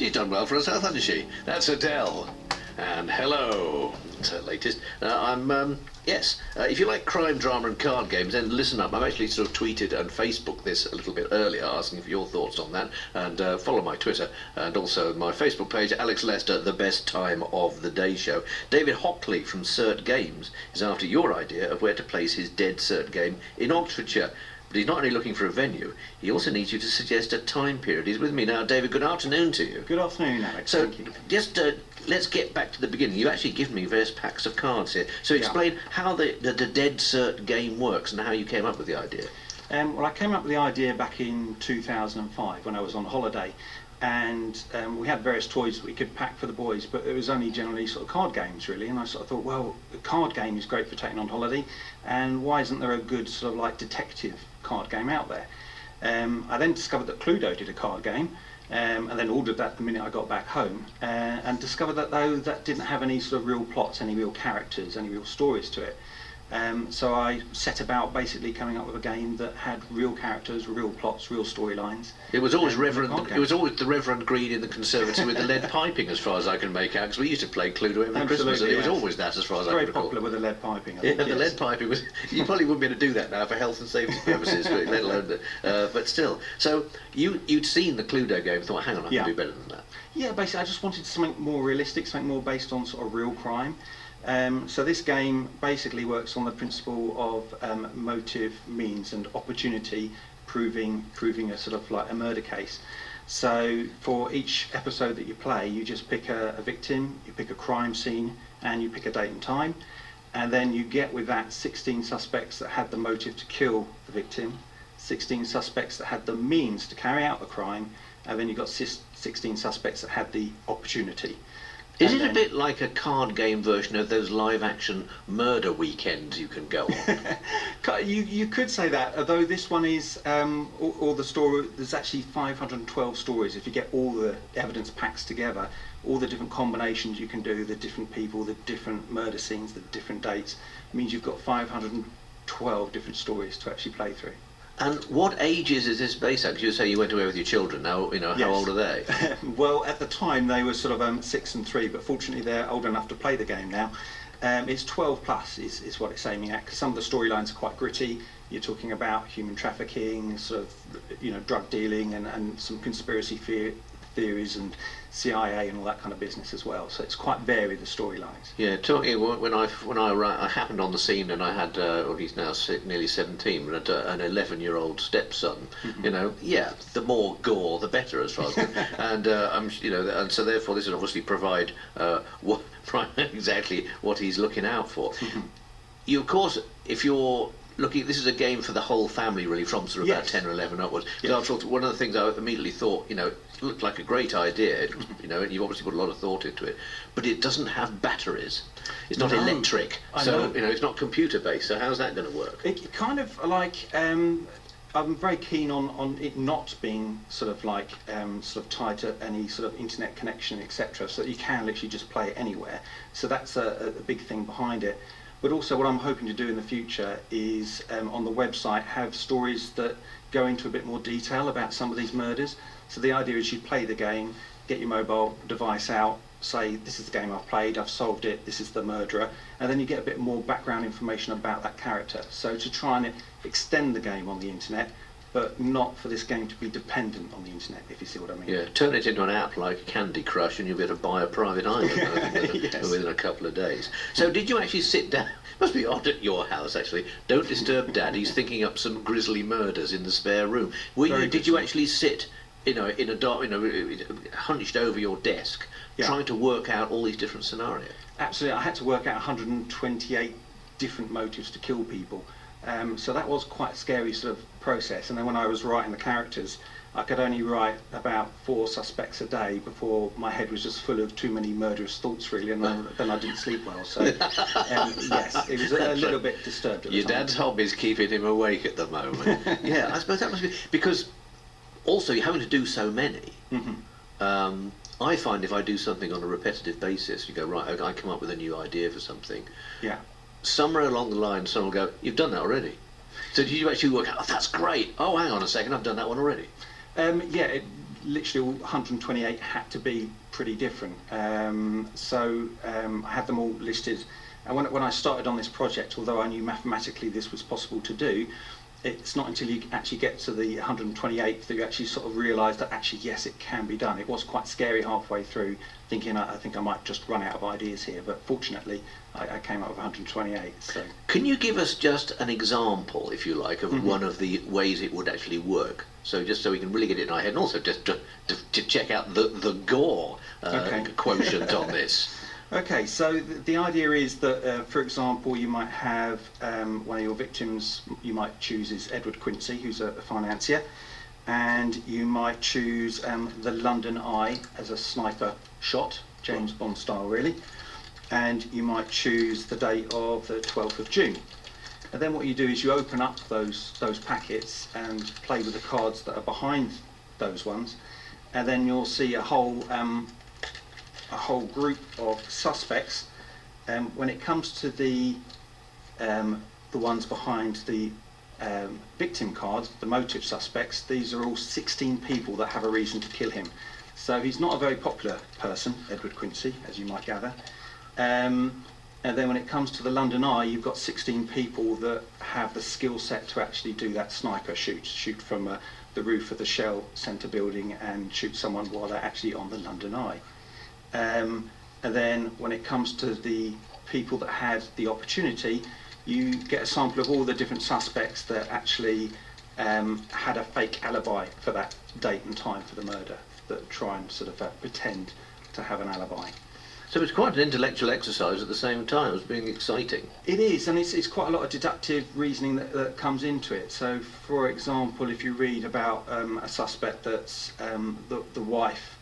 She's done well for herself, hasn't she? That's Adele. And hello. It's her latest. Yes, if you like crime, drama and card games, then listen up. I've actually sort of tweeted and Facebooked this a little bit earlier, asking for your thoughts on that. And follow my Twitter and also my Facebook page, Alex Lester, The Best Time of the Day Show. David Hockley from Cert Games is after your idea of where to place his Deadcert game in Oxfordshire. But he's not only looking for a venue, he also needs you to suggest a time period. He's with me now. David, good afternoon to you. Good afternoon, Alex. So, thank you. just let's get back to the beginning. You've actually given me various packs of cards here. So explain how the Deadcert game works and how you came up with the idea. Well, I came up with the idea back in 2005 when I was on holiday, and we had various toys that we could pack for the boys, but it was only generally sort of card games really, and I sort of thought, well, a card game is great for taking on holiday, and why isn't there a good sort of like detective card game out there? I then discovered that Cluedo did a card game, and then ordered that the minute I got back home, and discovered that though that didn't have any sort of real plots, any real characters, any real stories to it. So I set about basically coming up with a game that had real characters, real plots, real storylines. It was always It was always the Reverend Green in the Conservatory with the lead piping, as far as I can make out. Because we used to play Cluedo every Christmas, and it was always that, as far as I can recall. Very popular with the lead piping. I Yeah, think, the lead piping was. You probably wouldn't be able to do that now for health and safety purposes, let alone but still. So you'd seen the Cluedo game, and thought, hang on, I can do better than that. Yeah, basically, I just wanted something more realistic, something more based on sort of real crime. So this game basically works on the principle of motive, means and opportunity proving a sort of like a murder case. So for each episode that you play, you just pick a victim, you pick a crime scene, and you pick a date and time, and then you get with that 16 suspects that had the motive to kill the victim, 16 suspects that had the means to carry out the crime, and then you've got 16 suspects that had the opportunity. Is it a bit like a card game version of those live-action murder weekends you can go on? You could say that, although this one is all the story. There's actually 512 stories. If you get all the evidence packs together, all the different combinations you can do, the different people, the different murder scenes, the different dates, means you've got 512 different stories to actually play through. And what ages is this based on? Because you say you went away with your children. Now, how old are they? Well, at the time they were sort of 6 and 3, but fortunately they're old enough to play the game now. It's 12 plus is what it's aiming at, because some of the storylines are quite gritty. You're talking about human trafficking, sort of, drug dealing, and some conspiracy theories and CIA and all that kind of business as well. So it's quite varied, the storylines. Yeah, when I happened on the scene and I had, well, he's now nearly 17, but an 11-year-old stepson. The more gore, the better, as far as and so therefore this would obviously provide exactly what he's looking out for. You, of course, if you're looking, this is a game for the whole family, really, from sort of about 10 or 11 upwards. Because one of the things I immediately thought, it looked like a great idea, and you've obviously put a lot of thought into it, but it doesn't have batteries. It's not electric, so it's not computer-based. So how's that going to work? It kind of like I'm very keen on it not being sort of like sort of tied to any sort of internet connection, etc. So that you can literally just play it anywhere. So that's a big thing behind it. But also what I'm hoping to do in the future is on the website have stories that go into a bit more detail about some of these murders. So the idea is you play the game, get your mobile device out, say this is the game I've played, I've solved it, this is the murderer, and then you get a bit more background information about that character. So to try and extend the game on the internet, but not for this game to be dependent on the internet, if you see what I mean. Yeah, turn it into an app like Candy Crush and you'll be able to buy a private island within a couple of days. So did you actually sit down? Must be odd at your house, actually. Don't disturb Dad, he's thinking up some grisly murders in the spare room. Did you actually sit in a dark, hunched over your desk, trying to work out all these different scenarios? Absolutely, I had to work out 128 different motives to kill people. So that was quite a scary sort of process, and then when I was writing the characters, I could only write about 4 suspects a day before my head was just full of too many murderous thoughts, really, and then I didn't sleep well. So yes, it was a little bit disturbed at the Your time. dad's hobby's keeping him awake at the moment. Yeah, I suppose that must be because also you're having to do so many. I find if I do something on a repetitive basis, you go, right, I come up with a new idea for something. Yeah. Somewhere along the line, someone will go, you've done that already. So did you actually work out, oh, that's great. Oh, hang on a second, I've done that one already. Yeah, literally all 128 had to be pretty different. I had them all listed. And when I started on this project, although I knew mathematically this was possible to do, it's not until you actually get to the 128th that you actually sort of realise that actually, yes, it can be done. It was quite scary halfway through, thinking I think I might just run out of ideas here, but fortunately I came up with 128. So. Can you give us just an example, if you like, of one of the ways it would actually work? So just so we can really get it in our head, and also just to check out the gore quotient on this. Okay, so the idea is that, for example, you might have one of your victims, you might choose is Edward Quincy, who's a financier, and you might choose the London Eye as a sniper shot, James Bond style really, and you might choose the date of the 12th of June. And then what you do is you open up those packets and play with the cards that are behind those ones, and then you'll see a whole group of suspects. When it comes to the ones behind the victim card, the motive suspects, these are all 16 people that have a reason to kill him. So he's not a very popular person, Edward Quincy, as you might gather. And then when it comes to the London Eye, you've got 16 people that have the skill set to actually do that sniper shoot from the roof of the Shell Centre building and shoot someone while they're actually on the London Eye. And then when it comes to the people that had the opportunity, you get a sample of all the different suspects that actually had a fake alibi for that date and time for the murder, that try and sort of pretend to have an alibi. So it's quite an intellectual exercise at the same time as being exciting. It is, and it's quite a lot of deductive reasoning that comes into it. So, for example, if you read about a suspect that's the wife,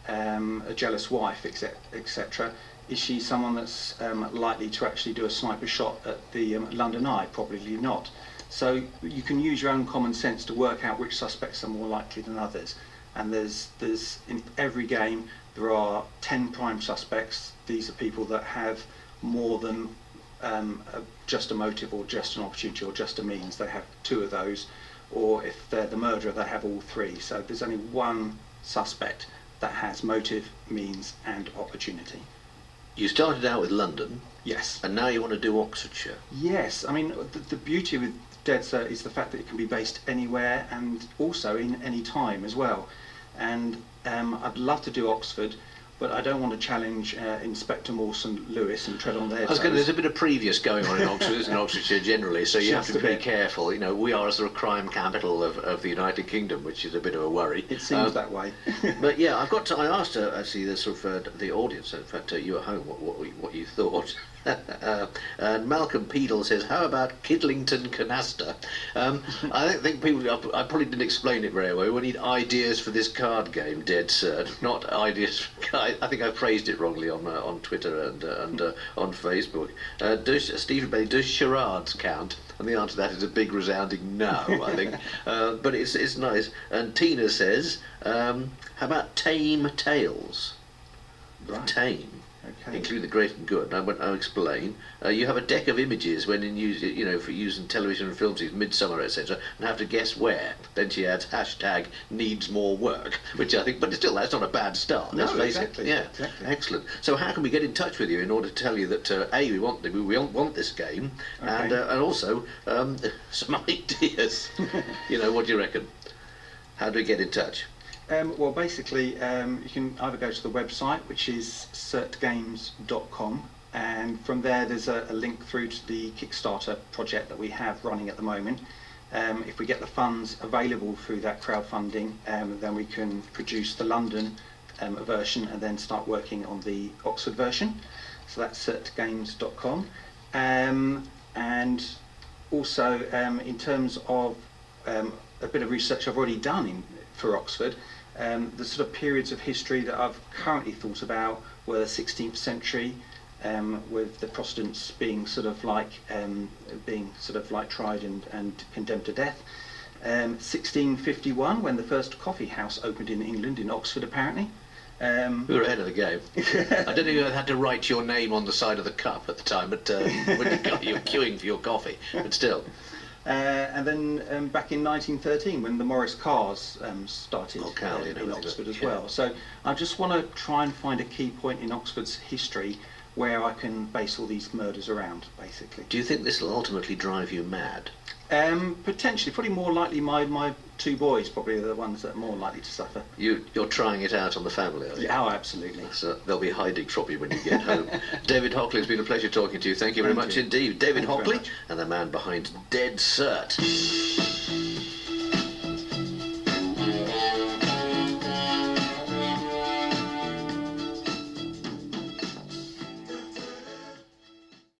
a jealous wife, etc., is she someone that's likely to actually do a sniper shot at the London Eye? Probably not. So you can use your own common sense to work out which suspects are more likely than others. And there's in every game there are 10 prime suspects. These are people that have more than just a motive or just an opportunity or just a means. They have 2 of those, or if they're the murderer, they have all 3. So there's only one suspect that has motive, means and opportunity. You started out with London. Yes. And now you want to do Oxfordshire. Yes. I mean, the beauty with Deadcert is the fact that it can be based anywhere and also in any time as well. And I'd love to do Oxford, but I don't want to challenge Inspector Mawson Lewis and tread on their toes. There's a bit of previous going on in Oxford, in Oxfordshire generally, so you have to be very careful. You know, we are a sort of crime capital of the United Kingdom, which is a bit of a worry. It seems that way. But yeah, I asked actually the sort of the audience, in fact you at home, what you thought. And Malcolm Peedle says, how about Kidlington Canaster? I think people, I probably didn't explain it very well. We need ideas for this card game, Deadcert, not ideas. I think I phrased it wrongly on Twitter and on Facebook. Stephen Bailey, does charades count? And the answer to that is a big resounding no, I think. But it's nice. And Tina says, how about Tame Tales? Right. Tame. Okay. Include the great and good. I'll explain. You have a deck of images when in use, for use in television and films, Midsummer, etc., and have to guess where. Then she adds hashtag needs more work, which I think, but still, that's not a bad start. Let's face it. Yeah, exactly. Excellent. So, how can we get in touch with you in order to tell you that we want this game, okay. and also some ideas? What do you reckon? How do we get in touch? Well, basically, you can either go to the website, which is certgames.com, and from there there's a link through to the Kickstarter project that we have running at the moment. If we get the funds available through that crowdfunding, then we can produce the London version and then start working on the Oxford version. So that's certgames.com. And also, in terms of a bit of research I've already done for Oxford, the sort of periods of history that I've currently thought about were the 16th century, with the Protestants being sort of like tried and condemned to death. 1651, when the first coffee house opened in England, in Oxford apparently. We were ahead of the game. I don't think you had to write your name on the side of the cup at the time, but when you were queuing for your coffee, but still. And then back in 1913, when the Morris cars started in Oxford as well. So I just want to try and find a key point in Oxford's history where I can base all these murders around, basically. Do you think this will ultimately drive you mad? Potentially, probably more likely my two boys probably are the ones that are more likely to suffer. You're trying it out on the family, are you? Yeah, oh, absolutely. So they'll be hiding from you when you get home. David Hockley, it's been a pleasure talking to you. Thank you very much indeed. David Hockley, and the man behind Deadcert.